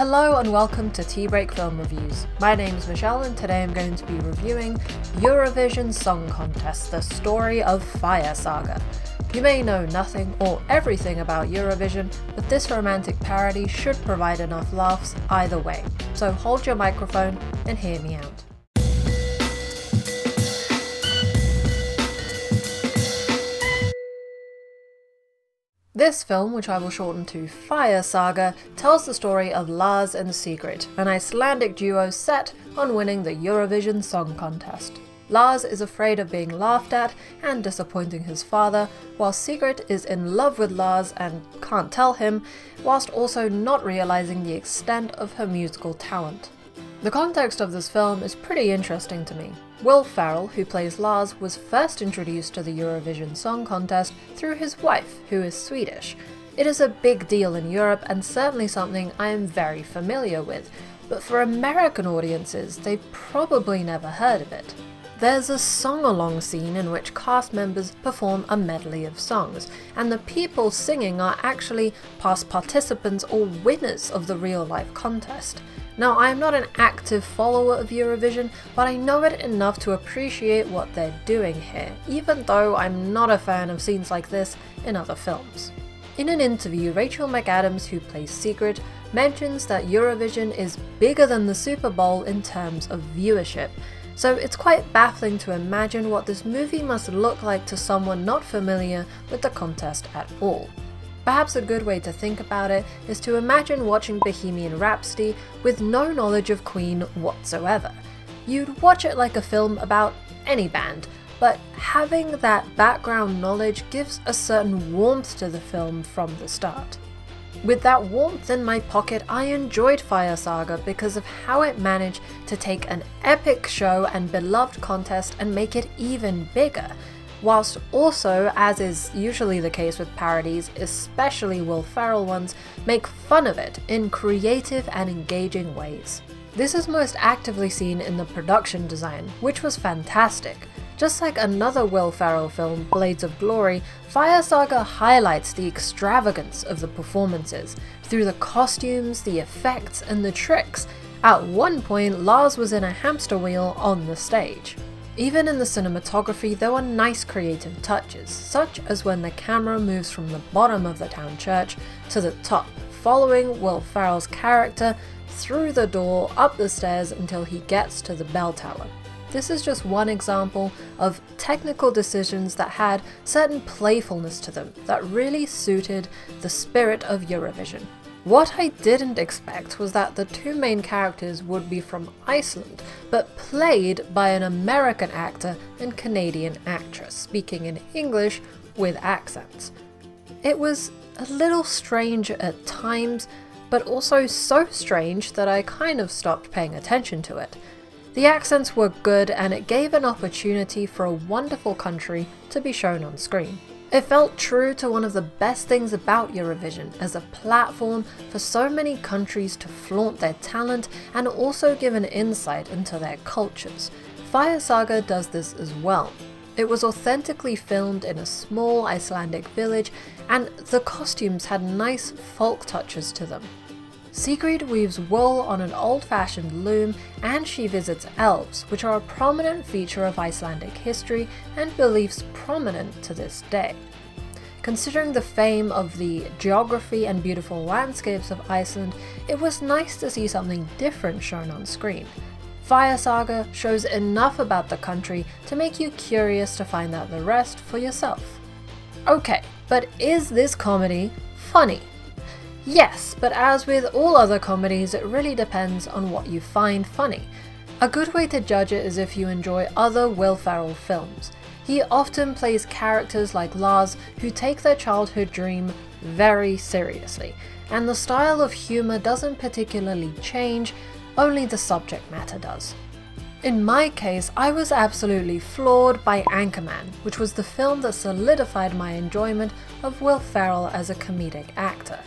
Hello and welcome to Tea Break Film Reviews. My name is Michelle and today I'm going to be reviewing Eurovision Song Contest, the story of Fire Saga. You may know nothing or everything about Eurovision, but this romantic parody should provide enough laughs either way. So hold your microphone and hear me out. This film, which I will shorten to Fire Saga, tells the story of Lars and Sigrid, an Icelandic duo set on winning the Eurovision Song Contest. Lars is afraid of being laughed at and disappointing his father, while Sigrid is in love with Lars and can't tell him, whilst also not realising the extent of her musical talent. The context of this film is pretty interesting to me. Will Ferrell, who plays Lars, was first introduced to the Eurovision Song Contest through his wife, who is Swedish. It is a big deal in Europe and certainly something I am very familiar with, but for American audiences, they probably never heard of it. There's a song-along scene in which cast members perform a medley of songs, and the people singing are actually past participants or winners of the real-life contest. Now, I am not an active follower of Eurovision, but I know it enough to appreciate what they're doing here, even though I'm not a fan of scenes like this in other films. In an interview, Rachel McAdams, who plays Sigrid, mentions that Eurovision is bigger than the Super Bowl in terms of viewership, so it's quite baffling to imagine what this movie must look like to someone not familiar with the contest at all. Perhaps a good way to think about it is to imagine watching Bohemian Rhapsody with no knowledge of Queen whatsoever. You'd watch it like a film about any band, but having that background knowledge gives a certain warmth to the film from the start. With that warmth in my pocket, I enjoyed Fire Saga because of how it managed to take an epic show and beloved contest and make it even bigger, whilst also, as is usually the case with parodies, especially Will Ferrell ones, make fun of it in creative and engaging ways. This is most actively seen in the production design, which was fantastic. Just like another Will Ferrell film, Blades of Glory, Fire Saga highlights the extravagance of the performances through the costumes, the effects, and the tricks. At one point, Lars was in a hamster wheel on the stage. Even in the cinematography, there were nice creative touches, such as when the camera moves from the bottom of the town church to the top, following Will Ferrell's character through the door, up the stairs until he gets to the bell tower. This is just one example of technical decisions that had certain playfulness to them that really suited the spirit of Eurovision. What I didn't expect was that the two main characters would be from Iceland, but played by an American actor and Canadian actress, speaking in English with accents. It was a little strange at times, but also so strange that I kind of stopped paying attention to it. The accents were good and it gave an opportunity for a wonderful country to be shown on screen. It felt true to one of the best things about Eurovision as a platform for so many countries to flaunt their talent and also give an insight into their cultures. Fire Saga does this as well. It was authentically filmed in a small Icelandic village and the costumes had nice folk touches to them. Sigrid weaves wool on an old-fashioned loom and she visits elves, which are a prominent feature of Icelandic history and beliefs prominent to this day. Considering the fame of the geography and beautiful landscapes of Iceland, it was nice to see something different shown on screen. Fire Saga shows enough about the country to make you curious to find out the rest for yourself. Okay, but is this comedy funny? Yes, but as with all other comedies, it really depends on what you find funny. A good way to judge it is if you enjoy other Will Ferrell films. He often plays characters like Lars who take their childhood dream very seriously, and the style of humour doesn't particularly change, only the subject matter does. In my case, I was absolutely floored by Anchorman, which was the film that solidified my enjoyment of Will Ferrell as a comedic actor.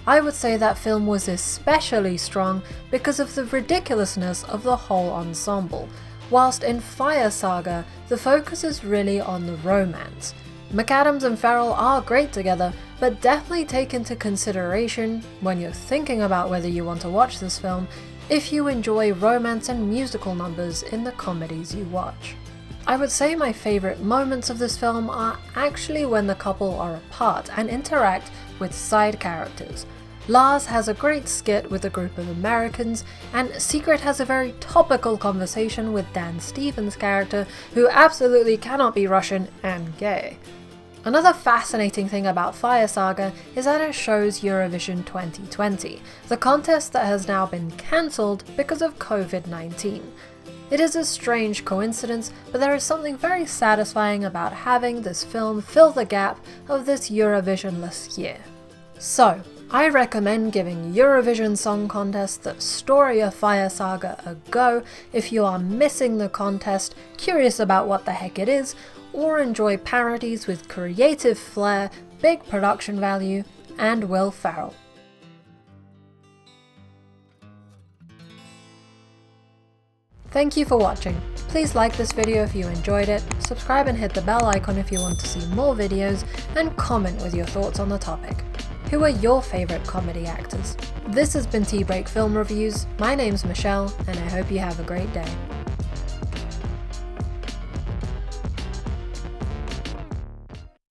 I would say that film was especially strong because of the ridiculousness of the whole ensemble, whilst in Fire Saga, the focus is really on the romance. McAdams and Ferrell are great together, but definitely take into consideration when you're thinking about whether you want to watch this film if you enjoy romance and musical numbers in the comedies you watch. I would say my favourite moments of this film are actually when the couple are apart and interact with side characters. Lars has a great skit with a group of Americans, and Secret has a very topical conversation with Dan Stevens' character, who absolutely cannot be Russian and gay. Another fascinating thing about Fire Saga is that it shows Eurovision 2020, the contest that has now been cancelled because of COVID-19. It is a strange coincidence, but there is something very satisfying about having this film fill the gap of this Eurovision-less year. So, I recommend giving Eurovision Song Contest the story of Fire Saga a go if you are missing the contest, curious about what the heck it is, or enjoy parodies with creative flair, big production value, and Will Ferrell. Thank you for watching. Please like this video if you enjoyed it, subscribe and hit the bell icon if you want to see more videos, and comment with your thoughts on the topic. Who are your favourite comedy actors? This has been Tea Break Film Reviews. My name's Michelle, and I hope you have a great day.